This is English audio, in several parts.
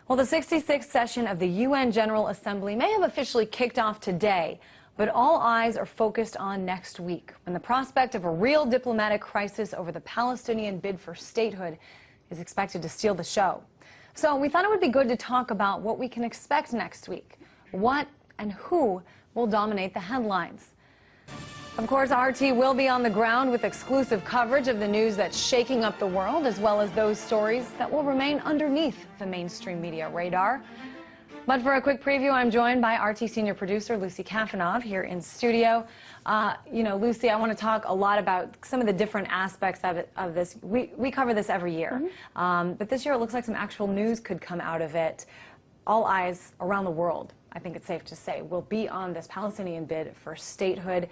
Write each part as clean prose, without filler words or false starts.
Well, the 66th session of the UN General Assembly may have officially kicked off today, but all eyes are focused on next week, when the prospect of a real diplomatic crisis over the Palestinian bid for statehood is expected to steal the show. So we thought it would be good to talk about what we can expect next week. What and who will dominate the headlines? Of course, RT will be on the ground with exclusive coverage of the news that's shaking up the world, as well as those stories that will remain underneath the mainstream media radar. But for a quick preview, I'm joined by RT senior producer Lucy Kafanov here in studio. Lucy, I want to talk a lot about some of the different aspects of this. We cover this every year, but this year it looks like some actual news could come out of it. All eyes around the world, I think it's safe to say, will be on this Palestinian bid for statehood.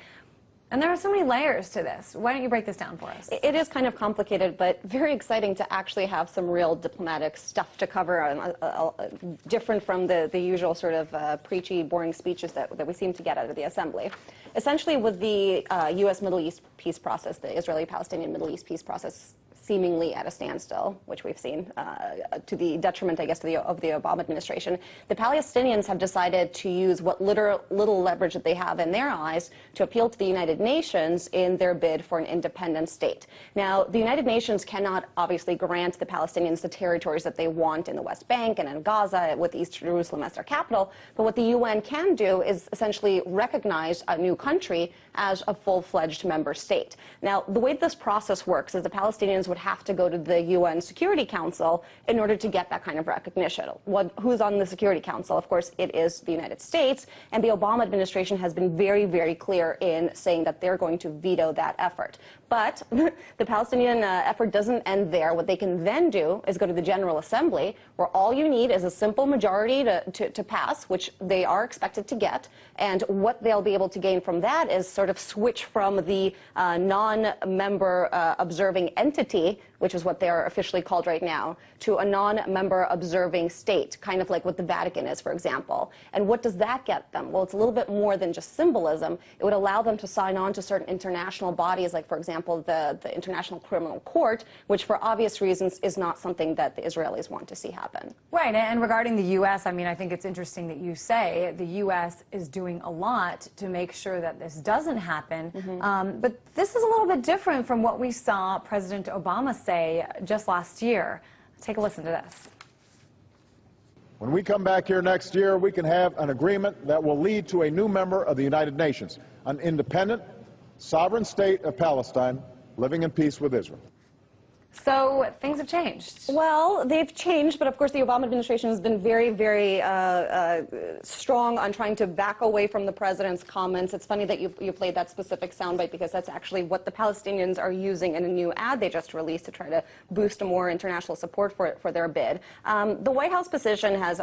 And there are so many layers to this. Why don't you break this down for us? It is kind of complicated, but very exciting to actually have some real diplomatic stuff to cover, different from the usual sort of preachy, boring speeches that we seem to get out of the Assembly. Essentially, with the U.S. Middle East peace process, the Israeli-Palestinian Middle East peace process seemingly at a standstill, which we've seen to the detriment, I guess, of the Obama administration, the Palestinians have decided to use what little leverage that they have in their eyes to appeal to the United Nations in their bid for an independent state. Now, the United Nations cannot obviously grant the Palestinians the territories that they want in the West Bank and in Gaza with East Jerusalem as their capital, but what the UN can do is essentially recognize a new country as a full-fledged member state. Now, the way this process works is the Palestinians would have to go to the UN Security Council in order to get that kind of recognition. Who's on the Security Council? Of course, it is the United States, and the Obama administration has been very, very clear in saying that they're going to veto that effort. But the Palestinian effort doesn't end there. What they can then do is go to the General Assembly, where all you need is a simple majority to pass, which they are expected to get, and what they'll be able to gain from that is sort of switch from the non-member observing entity, which is what they are officially called right now, to a non-member observing state, kind of like what the Vatican is, for example. And what does that get them? Well, it's a little bit more than just symbolism. It would allow them to sign on to certain international bodies, like, for example, the International Criminal Court, which for obvious reasons is not something that the Israelis want to see happen. Right, and regarding the U.S., I mean, I think it's interesting that you say the U.S. is doing a lot to make sure that this doesn't happen. But this is a little bit different from what we saw President Obama say just last year. Take a listen to this. When we come back here next year, we can have an agreement that will lead to a new member of the United Nations, an independent, sovereign state of Palestine living in peace with Israel. So things have changed. Well, they've changed, but of course the Obama administration has been very, very strong on trying to back away from the president's comments. It's funny that you played that specific soundbite, because that's actually what the Palestinians are using in a new ad they just released to try to boost more international support for their bid. The White House position has,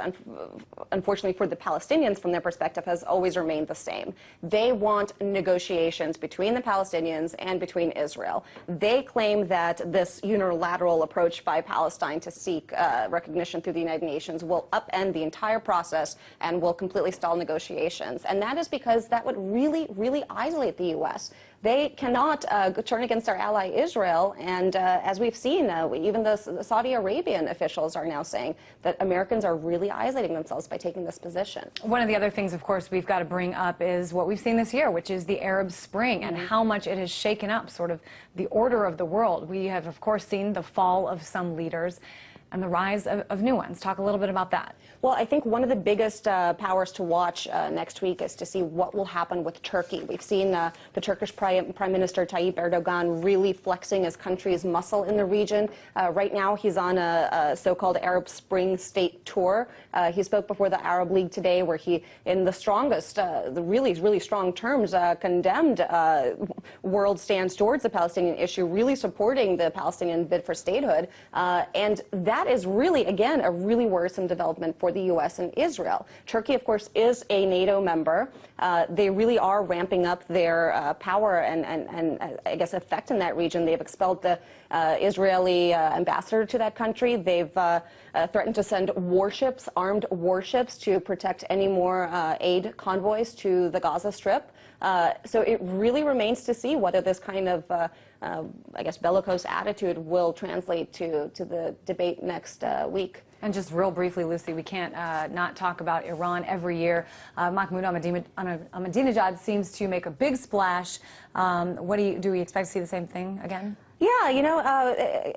unfortunately for the Palestinians from their perspective, has always remained the same. They want negotiations between the Palestinians and between Israel. They claim that this unilateral approach by Palestine to seek recognition through the United Nations will upend the entire process and will completely stall negotiations. And that is because that would really, really isolate the U.S. They cannot turn against our ally Israel, and as we've seen, even the Saudi Arabian officials are now saying that Americans are really isolating themselves by taking this position. One of the other things, of course, we've got to bring up is what we've seen this year, which is the Arab Spring and how much it has shaken up sort of the order of the world. We have, of course, seen the fall of some leaders and the rise of new ones. Talk a little bit about that. Well, I think one of the biggest powers to watch next week is to see what will happen with Turkey. We've seen the Turkish Prime Minister Tayyip Erdogan really flexing his country's muscle in the region. Right now, he's on a so-called Arab Spring state tour. He spoke before the Arab League today, where he, in the strongest, the really strong terms, condemned world stance towards the Palestinian issue, really supporting the Palestinian bid for statehood. And that is really, again, a really worrisome development for the U.S. and Israel. Turkey, of course, is a NATO member. They really are ramping up their power and I guess, effect in that region. They've expelled the Israeli ambassador to that country. They've threatened to send warships, armed warships, to protect any more aid convoys to the Gaza Strip. So it really remains to see whether this kind of I guess, bellicose attitude will translate to the debate next week. And just real briefly, Lucy, we can't not talk about Iran every year. Mahmoud Ahmadinejad seems to make a big splash. Do we expect to see the same thing again? Yeah, you know,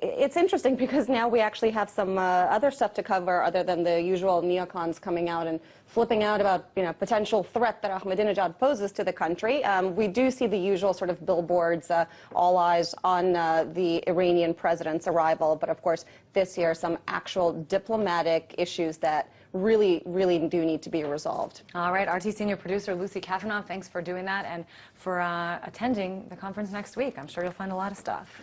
it's interesting because now we actually have some other stuff to cover other than the usual neocons coming out and flipping out about, you know, potential threat that Ahmadinejad poses to the country. We do see the usual sort of billboards, all eyes on the Iranian president's arrival, but of course this year some actual diplomatic issues that really do need to be resolved. All right, RT senior producer Lucy Kafanov, thanks for doing that and for attending the conference next week. I'm sure you'll find a lot of stuff.